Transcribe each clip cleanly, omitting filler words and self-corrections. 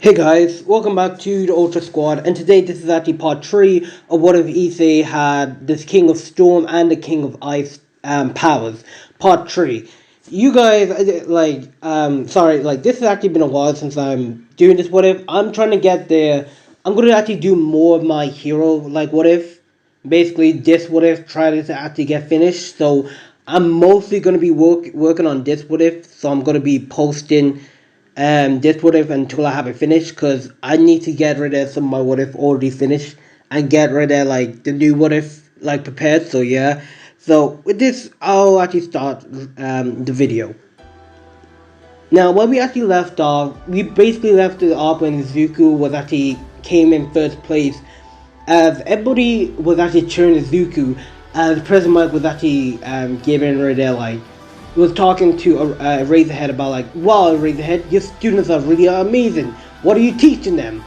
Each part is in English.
Hey guys, welcome back to the Ultra Squad, and today this is actually part 3 of what if Issei had this King of Storm and the King of Ice powers. Part 3. You guys, this has actually been a while since I'm doing this what if. I'm trying to get there. I'm going to actually do more of my hero, what if. Basically, this what if, try to actually get finished. So, I'm mostly going to be working on this what if, so I'm going to be posting this what if until I have it finished because I need to get rid of some of my what if already finished and get rid of the new what if prepared. So yeah, so with this I'll actually start the video. Now when we actually left off, we basically left it off when Izuku was actually came in first place, as everybody was actually cheering Izuku, as President Mike was actually giving her their was talking to Razorhead about wow, Razorhead, your students are really amazing. What are you teaching them?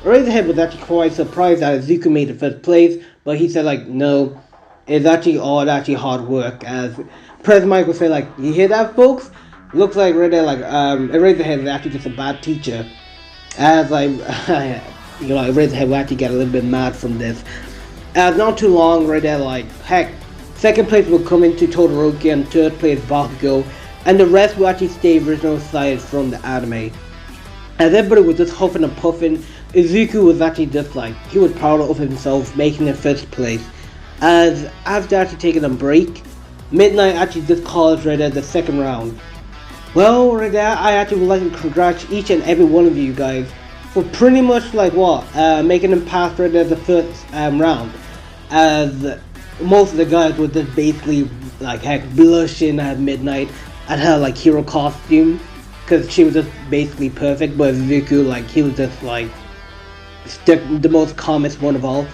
Razorhead was actually quite surprised that Izuku made the first place, but he said no, it's actually all hard work. As President Mike would say you hear that, folks? Looks like Razorhead is actually just a bad teacher. As Razorhead will actually get a little bit mad from this. As not too long, Razorhead heck. Second place will come into Todoroki and third place Bakugo, and the rest will actually stay original size from the anime. As everybody was just huffing and puffing, Izuku was actually just he was proud of himself making the first place. As after actually taking a break, Midnight actually just calls the second round. Well, I actually would like to congratulate each and every one of you guys for pretty much making them pass the first round. As most of the guys were just basically blushing at Midnight at her hero costume because she was just basically perfect, but Izuku he was just the most calmest one of all.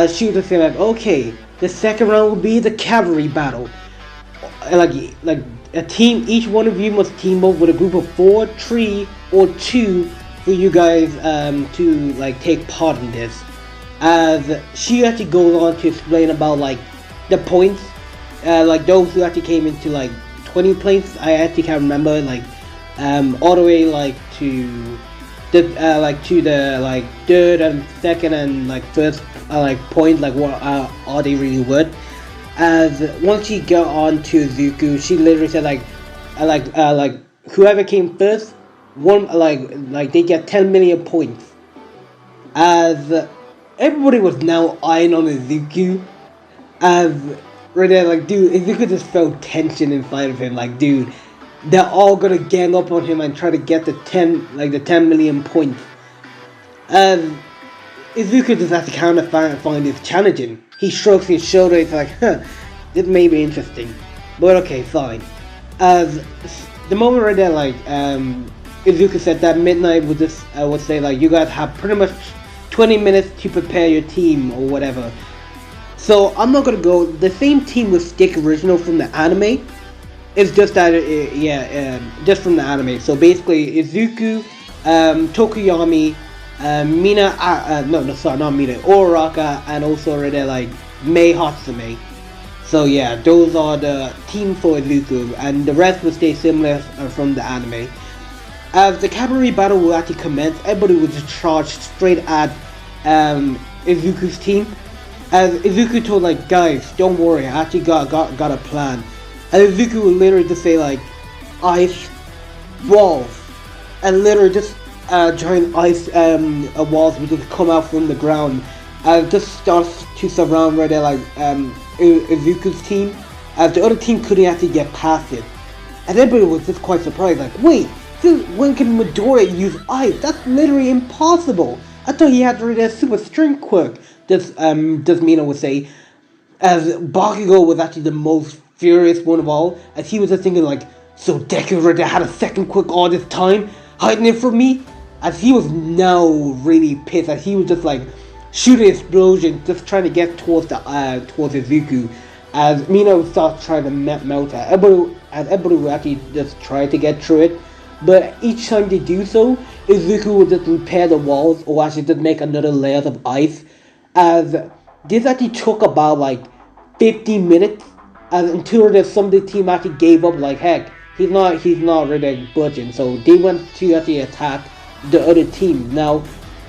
She was just saying okay, the second round will be the cavalry battle. A team, each one of you must team up with a group of 4, 3, or 2 for you guys to take part in this. As she actually goes on to explain about the points, those who actually came into 20 points. I actually can't remember all the way to the third and second and first point what are they really worth. As once she got on to Izuku, she literally said whoever came first, one they get 10 million points. As everybody was now eyeing on Izuku, as dude, Izuku just felt tension inside of him. Dude, they're all gonna gang up on him and try to get the 10 million points. As Izuku just has to kind of find this challenging. He shrugs his shoulder. It's this may be interesting, but okay, fine. As the moment Izuku said that, Midnight would just would say you guys have pretty much 20 minutes to prepare your team or whatever. So I'm not gonna go. The same team will stick original from the anime. It's just that just from the anime. So basically Izuku, Tokoyami, Mina, not Mina, Uraraka, and also Mei Hatsume. So yeah, those are the team for Izuku, and the rest will stay similar from the anime. As the cavalry battle will actually commence, everybody will just charge straight at Izuku's team. As Izuku told guys, don't worry, I actually got a plan. And Izuku will literally just say ice walls, and literally just giant ice walls will just come out from the ground and just starts to surround Izuku's team, as the other team couldn't actually get past it. And everybody was just quite surprised, wait, when can Midoriya use ice? That's literally impossible. I thought he had a super strength quirk. Just Mina would say, as Bakugo was actually the most furious one of all, as he was just thinking so Deku already had a second quirk all this time, hiding it from me. As he was now really pissed, as he was just shooting explosions, just trying to get towards Izuku. As Mina would start trying to melt her. Everybody would actually just try to get through it. But each time they do so, Izuku will just repair the walls or actually just make another layer of ice. As this actually took about 15 minutes, as until some of the team actually gave up. Heck, he's not really budging. So they went to actually attack the other team. Now,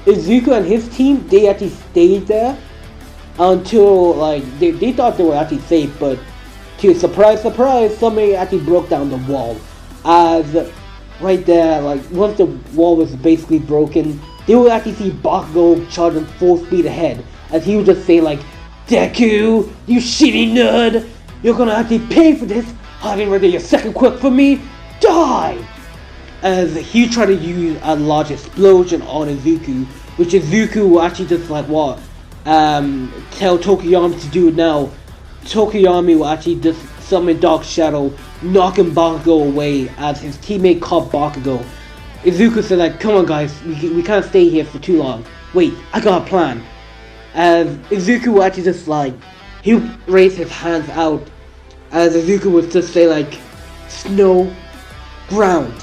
Izuku and his team, they actually stayed there until like they thought they were actually safe, but to surprise, somebody actually broke down the wall. As right there, like once the wall was basically broken, they would actually see Bakugo charging full speed ahead, as he would just say like, "Deku, you shitty nerd, you're gonna actually pay for this. Having ready your second quirk for me, die!" As he tried to use a large explosion on Izuku, which Izuku will actually just like what tell Tokuyami to do now. Tokuyami will actually just summon Dark Shadow, knocking Bakugo away as his teammate caught Bakugo. Izuku said like, "Come on guys, we can't stay here for too long. Wait, I got a plan." As Izuku will actually just like, he raised his hands out, as Izuku would just say like, "Snow, ground."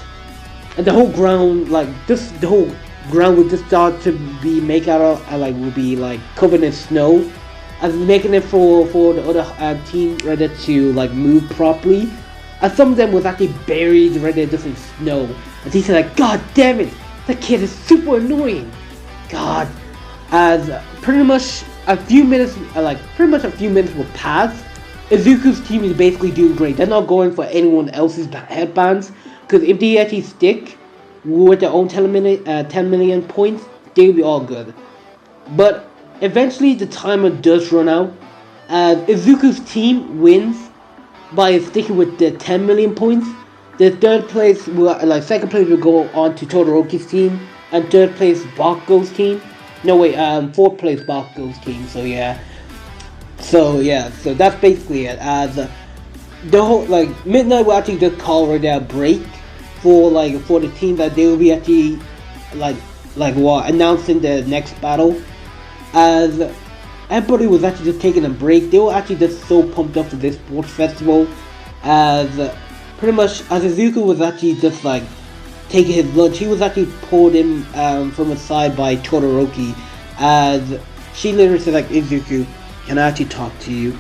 And the whole ground, like just the whole ground would just start to be made out of, like would be like covered in snow, as making it for the other team ready to like move properly. As some of them was actually buried right there just in snow. And he said like, "God damn it, that kid is super annoying." God, as pretty much a few minutes will pass. Izuku's team is basically doing great. They're not going for anyone else's headbands, because if they actually stick with their own 10 million points, they'll be all good. But eventually the timer does run out, and Izuku's team wins by sticking with the 10 million points. The second place will go on to Todoroki's team, and third place Bakugo's team. No wait, fourth place Bakugo's team. So that's basically it. As the whole Midnight will actually just call right there a break for the team that they will be actually announcing the next battle. As everybody was actually just taking a break, they were actually just so pumped up for this sports festival. As pretty much as Izuku was actually just like taking his lunch, he was actually pulled in from a side by Todoroki. As she literally said like, "Izuku, can I actually talk to you?"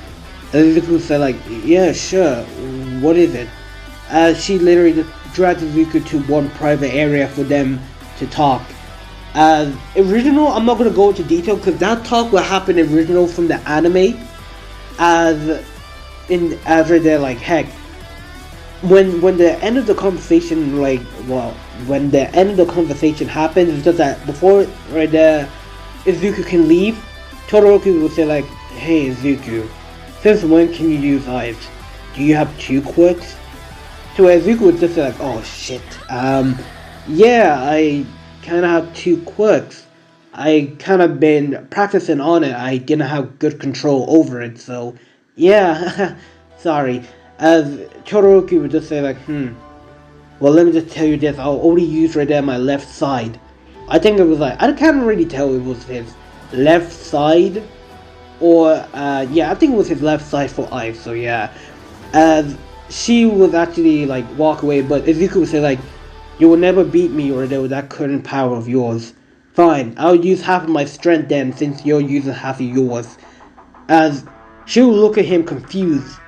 And Izuku said like, "Yeah, sure. What is it?" As she literally just dragged Izuku to one private area for them to talk. As original, I'm not gonna go into detail because that talk will happen original from the anime. As right there, like heck, when the end of the conversation when the end of the conversation happens, it's just that before right there, Izuku can leave, Todoroki will say like, "Hey Izuku, since when can you use eyes? Do you have 2 quirks?" So Izuku would just say like, "Oh shit, yeah, I kinda have 2 quirks. I kinda been practicing on it. I didn't have good control over it, so yeah, sorry." As Todoroki would just say like, "Well, let me just tell you this, I'll only use right there my left side." I think it was like, I can't really tell if it was his left side or yeah, I think it was his left side for eyes, so yeah. As she would actually like walk away, but Izuku would say like, "You will never beat me or with that current power of yours. Fine, I'll use half of my strength then, since you're using half of yours." As she would look at him confused.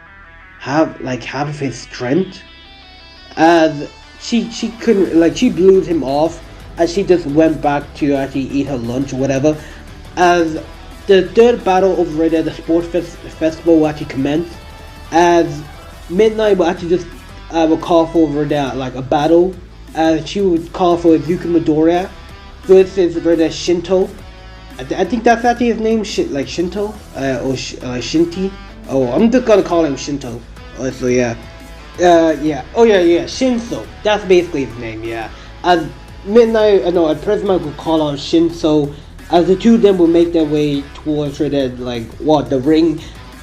Half of his strength? As she couldn't, she blew him off, as she just went back to actually eat her lunch or whatever. As the third battle over right there, the sports festival will actually commence. As Midnight will actually just will call for over there like a battle. As she would call for Izuku Midoriya versus right there Shinto. I think that's actually his name, Shinto or Shinty. Oh, I'm just gonna call him Shinto. So yeah. Shinso. That's basically his name, yeah. As Midnight, at present I could call on Shinso. As the two of them will make their way towards the ring.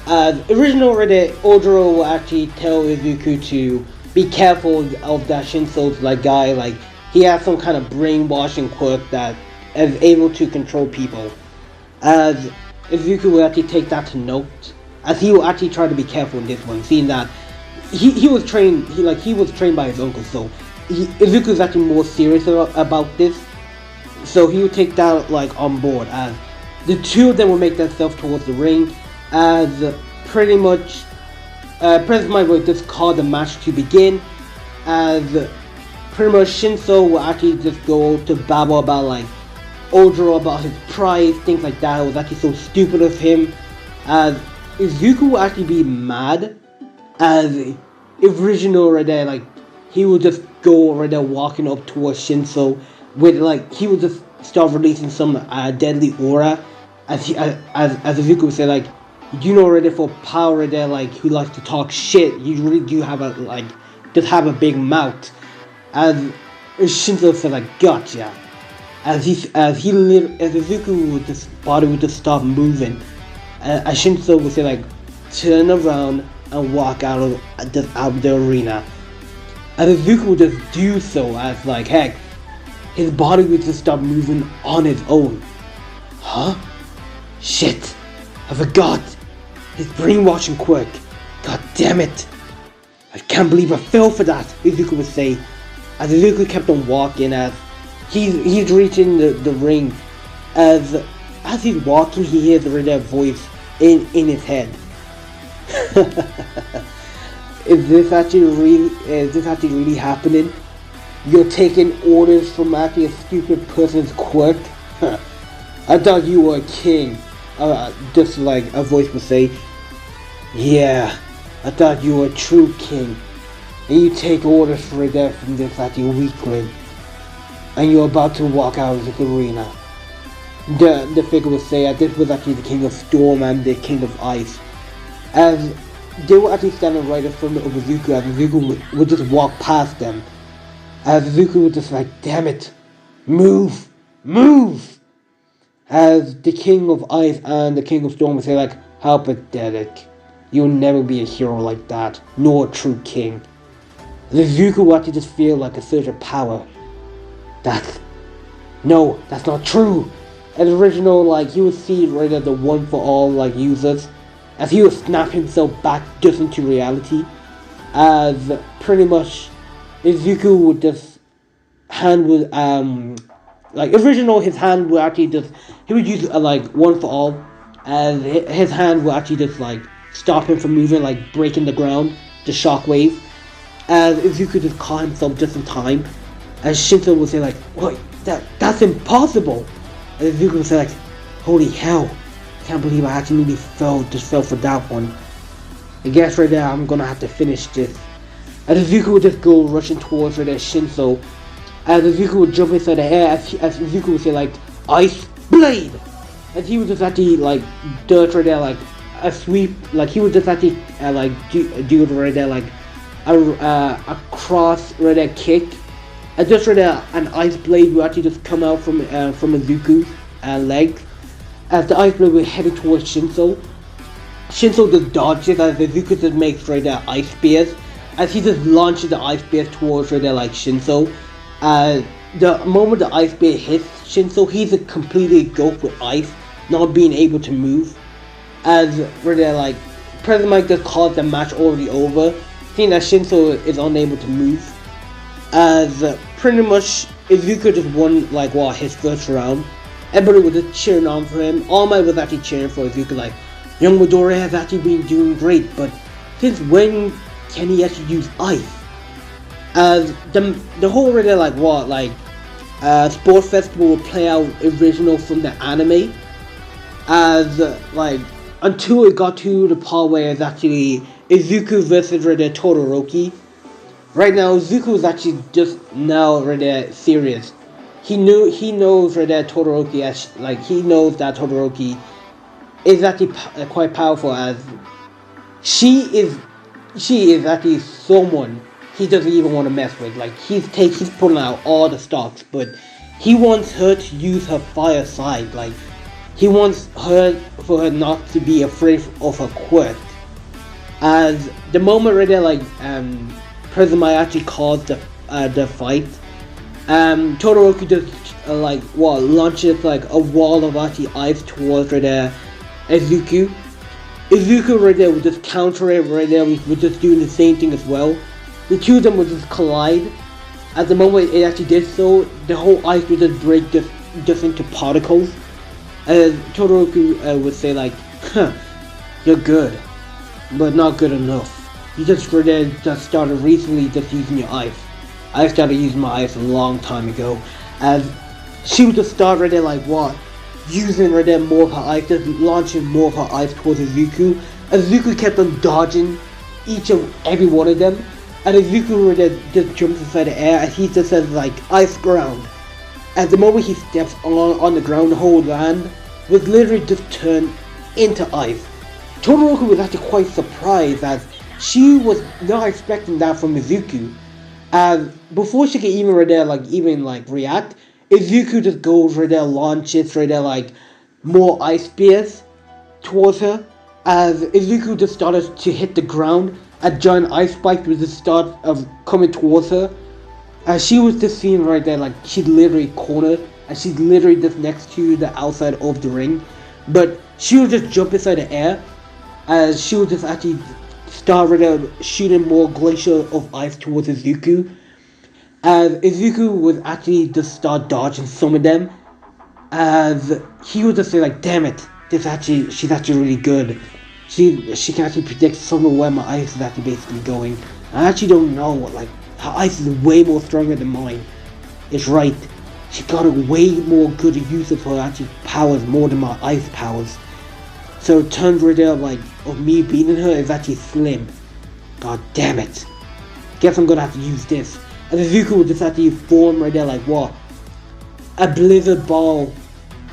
Original Ojiro will actually tell Izuku to be careful of that Shinso's guy. He has some kind of brainwashing quirk that is able to control people. As Izuku will actually take that to note, as he will actually try to be careful in this one, seeing that he was trained by his uncle, so Izuku is actually more serious about this, so he will take that on board. As the two of them will make themselves towards the ring, as pretty much President Mike will just call the match to begin. As pretty much Shinso will actually just go to babble about like Ojo about his pride, things like that. It was actually so stupid of him. As Izuku will actually be mad, as original right there, like he will just go right there walking up towards Shinso with like he will just start releasing some deadly aura, as Izuku would say like, you know right there for power right there, like who likes to talk shit, you really do have a like just have a big mouth. As Shinso said like, gotcha. As Izuku would just body would just stop moving, as Shinso would say like, turn around and walk out of the arena. And Izuku would just do so, as like heck, his body would just stop moving on its own. Huh? Shit! I forgot! His brainwashing quirk. God damn it! I can't believe I fell for that, Izuku would say. As Izuku kept on walking, as he's reaching the ring. As he's walking, he hears a voice in his head. Is this actually really happening? You're taking orders from actually a stupid person's quirk? I thought you were a king. Just like a voice would say. Yeah, I thought you were a true king. And you take orders from this actually weakling. And you're about to walk out of the arena. The figure would say that this was actually the king of storm and the king of ice. As they were actually standing right in front of Izuku, as Izuku would just walk past them. As Izuku would just like, damn it, move, move! As the king of ice and the king of storm would say like, how pathetic. You'll never be a hero like that, nor a true king. Izuku would actually just feel like a surge of power. That's not true. As original, like, he would see right at the one for all like users, as he would snap himself back just into reality, as pretty much Izuku would just hand would like original, his hand would actually just, he would use like one for all, as his hand would actually just like stop him from moving, like breaking the ground, the shockwave, as Izuku just caught himself just in time, as Shinso would say like, what, that's impossible, and Izuku would say like, holy hell, I can't believe I actually really fell for that one. I guess right there I'm gonna have to finish this. And Izuku would just go rushing towards right there Shinso. And Izuku would jump inside the air as Izuku would say like, Ice Blade! And he would just actually like dirt right there like a sweep, like he would just actually like do right there like a cross right there kick. And just right there an ice blade would actually just come out from Izuku's legs. As the ice blade was headed towards Shinso. Shinso just dodges as Izuku just makes right there ice spears. As he just launches the ice spear towards right there like Shinso. The moment the ice spear hits Shinso, he's completely engulfed with ice, not being able to move. As right there like President Mike just calls the match already over, seeing that Shinso is unable to move. As pretty much Izuku just won like his first round. Everybody was just cheering on for him. All Might was actually cheering for Izuku like, young Midoriya has actually been doing great, but since when can he actually use ice? As the whole really sports festival will play out original from the anime, as like until it got to the part where it's actually Izuku versus Todoroki. Right now Izuku is actually just now serious. He knows that Todoroki he knows that Todoroki is actually quite powerful, as she is actually someone he doesn't even want to mess with. Like he's pulling out all the stops, but he wants her to use her fire side. Like he wants for her not to be afraid of her quirk. As the moment President Mai actually caused the fight, Todoroki just launches like a wall of actually ice towards Izuku. Izuku right there would just counter it right there, with just doing the same thing as well. The two of them would just collide. At the moment it actually did so, the whole ice would just break just into particles. And Todoroki would say like, you're good, but not good enough. You just just started recently just using your ice. I started using my ice a long time ago. As she would just start right there like what? Using right there more of her ice, just launching more of her ice towards Izuku. Izuku kept on dodging each and every one of them. And Izuku right there just jumps inside the air and he just says like ice ground. At the moment he steps on the ground, the whole land was literally just turned into ice. Todoroki was actually quite surprised as she was not expecting that from Izuku. Before she could even right there react, Izuku just goes right there, launches right there like more ice spears towards her. As Izuku just started to hit the ground, a giant ice spike was just start of coming towards her. As she was just seeing right there like she's literally cornered and she's literally just next to the outside of the ring. But she would just jump inside the air as she would just actually start right there shooting more glacier of ice towards Izuku. As Izuku would actually just start dodging some of them. As he would just say like, damn it, she's actually really good. She can actually predict some of where my ice is actually basically going. I actually don't know, like, her ice is way more stronger than mine. It's right. She got a way more good use of her actually powers more than my ice powers. So it turns right there like of me beating her is actually slim. God damn it. Guess I'm gonna have to use this. And Izuku would just actually form right there like what? A blizzard ball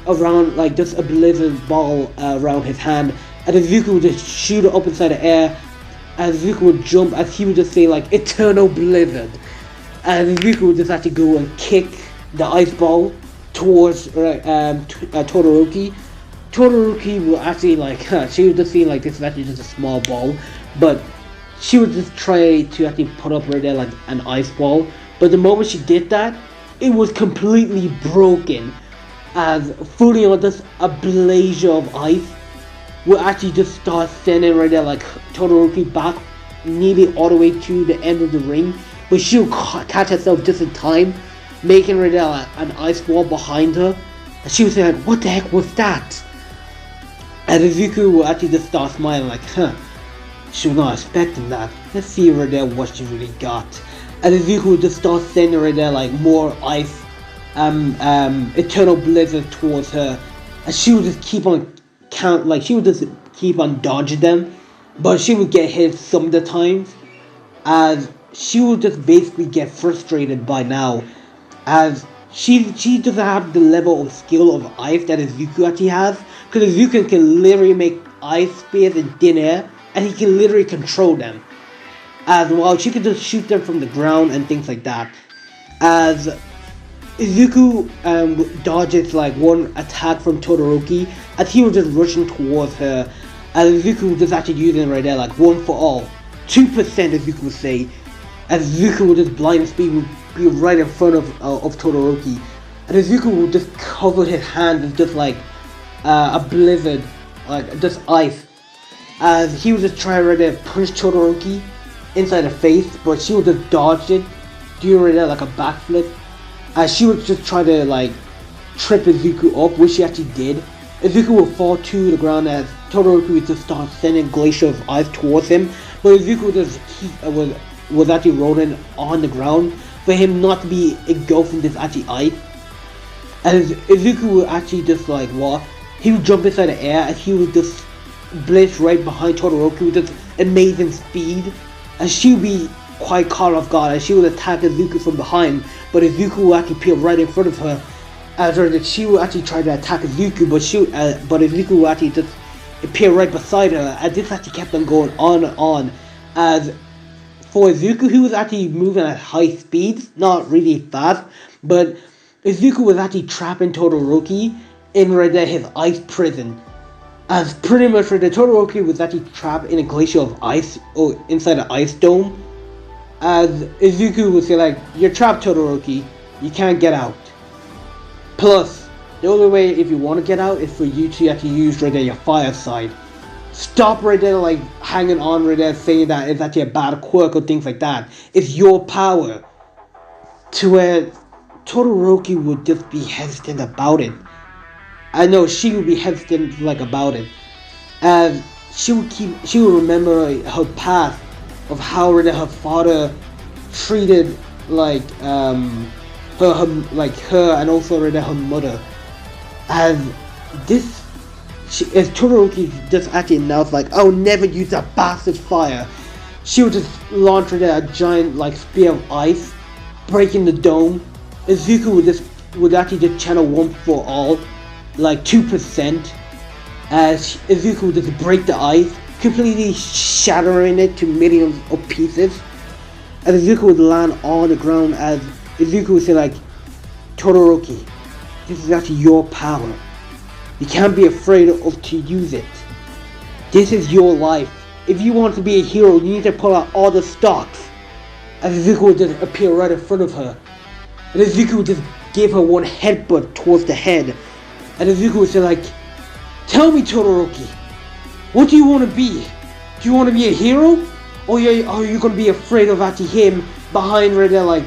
around, like just a blizzard ball around his hand. And Izuku would just shoot it up inside the air. And Izuku would jump as he would just say like eternal blizzard. And Izuku would just actually go and kick the ice ball towards Todoroki. Todoroki will actually like, she would just feel like this is actually just a small ball, but she would just try to actually put up right there like an ice ball. But the moment she did that, it was completely broken, as fully on just a blazer of ice will actually just start sending right there like Todoroki back nearly all the way to the end of the ring. But she'll catch herself just in time, making right there like an ice wall behind her. And she was like, what the heck was that? And Izuku will actually just start smiling like, she was not expecting that. Let's see right there what she really got. And Izuku will just start sending right there like more ice, eternal blizzard towards her. And she would just keep on she would just keep on dodging them. But she would get hit some of the times. As she would just basically get frustrated by now. As she doesn't have the level of skill of ice that Izuku actually has. Because Izuku can literally make ice spears in thin air, and he can literally control them. As well, she can just shoot them from the ground and things like that. As Izuku dodges like one attack from Todoroki, as he was just rushing towards her, and Izuku was just actually using it right there like one for all. 2% Izuku would say, as Izuku would just blind speed would be right in front of Todoroki. And Izuku would just cover his hands with just like a blizzard, like just ice. As he would just try right there punch Todoroki inside the face, but she would just dodge it, do right there like a backflip. As she would just try to like trip Izuku up, which she actually did. Izuku would fall to the ground as Todoroki would just start sending glacier of ice towards him, but Izuku just was actually rolling on the ground for him not to be engulfed in this actually ice. And Izuku would actually just like what? He would jump inside the air and he would just blitz right behind Todoroki with just amazing speed. And she would be quite caught off guard and she would attack Izuku from behind, but Izuku would actually appear right in front of her. As she would actually try to attack Izuku, but Izuku would actually just appear right beside her, and this actually kept on going on and on. As for Izuku, he was actually moving at high speeds, not really fast, but Izuku was actually trapping Todoroki in right there his ice prison. As pretty much right there, Todoroki was actually trapped in a glacier of ice, or inside an ice dome. As Izuku would say like, you're trapped Todoroki, you can't get out. Plus, the only way if you want to get out is for you to actually use right there your fire side. Stop right there like hanging on right there saying that it's actually a bad quirk or things like that. It's your power. To where Todoroki would just be hesitant about it. I know she would be hesitant like about it. As she would remember her past of how her father treated like her like her and also right there her mother. And this as Todoroki just actually announced like, I'll never use that bastard fire. She would just launch right there a giant like spear of ice, breaking the dome. Izuku would actually just channel one for all, like 2%, as Izuku would just break the ice, completely shattering it to millions of pieces. And Izuku would land on the ground as Izuku would say like, Todoroki, this is actually your power. You can't be afraid to use it. This is your life. If you want to be a hero, you need to pull out all the stops. As Izuku would just appear right in front of her. And Izuku would just give her one headbutt towards the head. And Izuku would say like, tell me Todoroki, what do you want to be? Do you want to be a hero? Or are you going to be afraid of actually him behind right there like,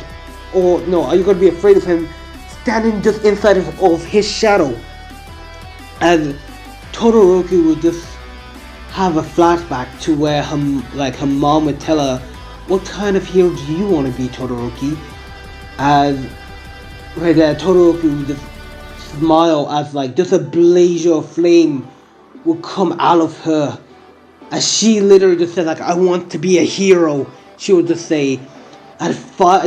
or no, are you going to be afraid of him standing just inside of his shadow? And Todoroki would just have a flashback to where her mom would tell her, what kind of hero do you want to be, Todoroki? And right there, Todoroki would just smile as like just a blaze of flame would come out of her. As she literally just said like, I want to be a hero. She would just say, and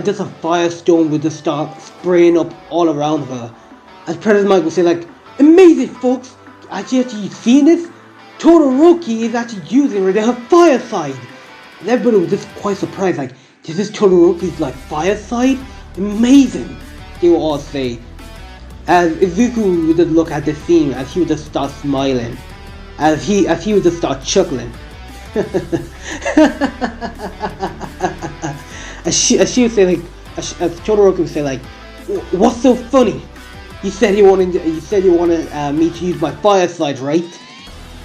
just a firestorm would just start spraying up all around her. As President Mike would say like, amazing folks, actually you seen this? Todoroki is actually using her fire side. And everybody was just quite surprised like, is this Todoroki's like fire side? Amazing, they would all say. As Izuku would just look at the scene as he would just start smiling. As he would just start chuckling. as she would say like, as Todoroki would say like, what's so funny? You said you wanted me to use my fire side, right?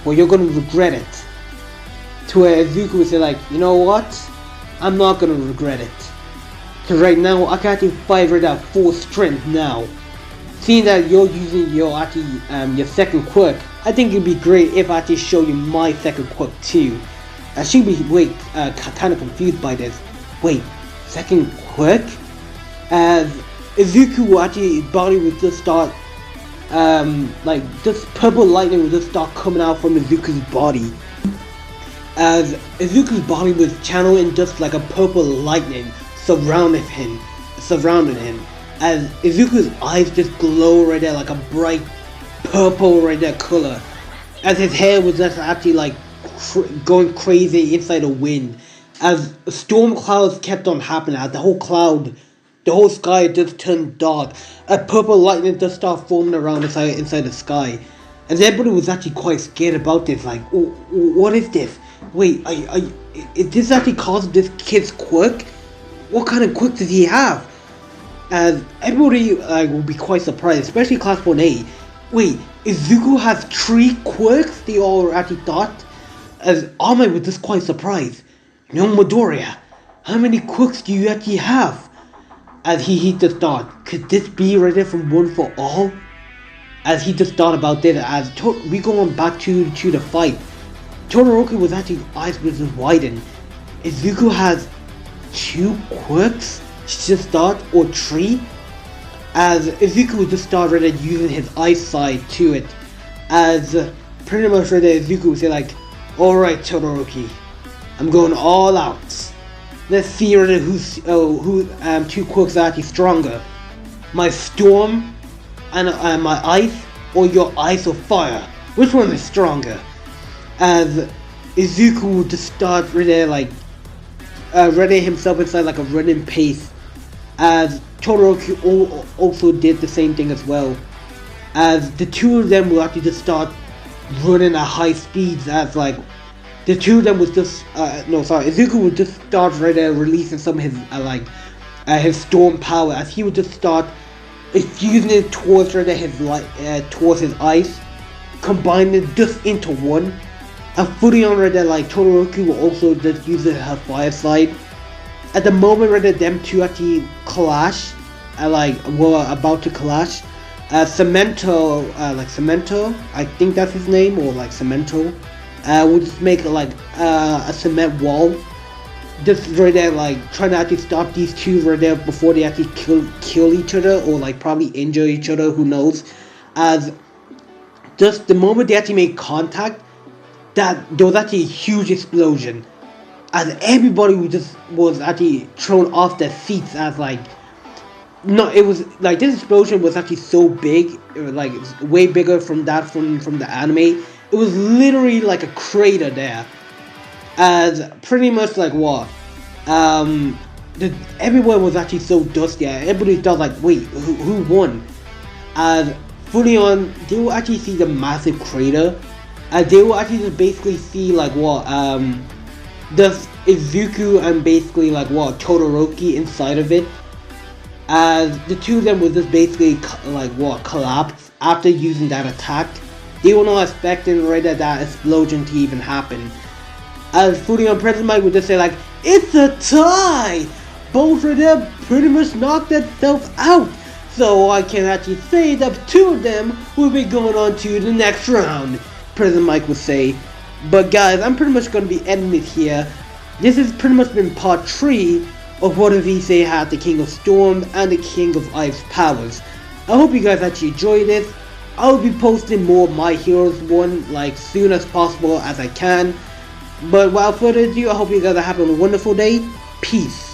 Well, you're gonna regret it. To where Izuku would say like, you know what? I'm not gonna regret it. Cause right now I can actually fight right at full strength now. Seeing that you're using your second quirk, I think it'd be great if I actually show you my second quirk too. She'd be kind of confused by this. Wait, second quirk? As Izuku actually, his body would just start, like just purple lightning would just start coming out from Izuku's body. As Izuku's body was channeling just like a purple lightning surrounding him. As Izuku's eyes just glow right there like a bright purple right there color. As his hair was just actually like going crazy inside the wind. As storm clouds kept on happening, as the whole sky just turned dark. A purple lightning just started forming around inside the sky. And everybody was actually quite scared about this. Like, what is this? Wait, is this actually causing this kid's quirk? What kind of quirk does he have? As everybody will be quite surprised, especially Class 1A. Wait, Izuku has 3 quirks? They all actually thought. As Amai was just quite surprised. No, Midoriya, how many quirks do you actually have? As he just thought, could this be right there from One for All? As he just thought about this, as we go on back to the fight, Todoroki was actually eyes was just widened. Izuku has 2 quirks? She just thought, or 3? As Izuku would just start right there using his eyesight to it. As pretty much right there, Izuku would say like, alright Todoroki, I'm going all out. Let's see right there who 2 quirks are actually stronger. My storm and my ice, or your ice or fire. Which one is stronger? As Izuku would just start right there like ready himself inside like a running pace. As Todoroki also did the same thing as well. As the 2 of them will actually just start running at high speeds. As like the 2 of them was just Izuku would just start right there releasing some of his his storm power. As he would just start infusing it towards right there his towards his ice, combining it just into one. And fully on right there, like Todoroki will also just use her fire side. At the moment right there, them 2 actually clash, were about to clash. Cemento, I think that's his name, or like Cemento, would just make a cement wall just right there, like trying to actually stop these two right there before they actually kill each other or like probably injure each other. Who knows? As just the moment they actually made contact, that there was actually a huge explosion. As everybody was actually thrown off their seats. As like no, it was like this explosion was actually so big, like way bigger from the anime. It was literally like a crater there. As pretty much like what, everywhere was actually so dusty. Everybody thought like, wait, who won? As fully on, they will actually see the massive crater. As they will actually just basically see like what, does Izuku and basically like what Todoroki inside of it. As the two of them would just basically like what collapse after using that attack. They were not expecting right at that explosion to even happen. As fully on President Mike would just say like, it's a tie! Both of them pretty much knocked themselves out. So I can actually say that two of them will be going on to the next round, President Mike would say. But guys, I'm pretty much going to be ending it here. This has pretty much been part 3 of what if Issei had the King of Storm and the King of Ice powers. I hope you guys actually enjoyed this. I'll be posting more My Heroes 1 like soon as possible as I can. But without further ado, I hope you guys are having a wonderful day. Peace.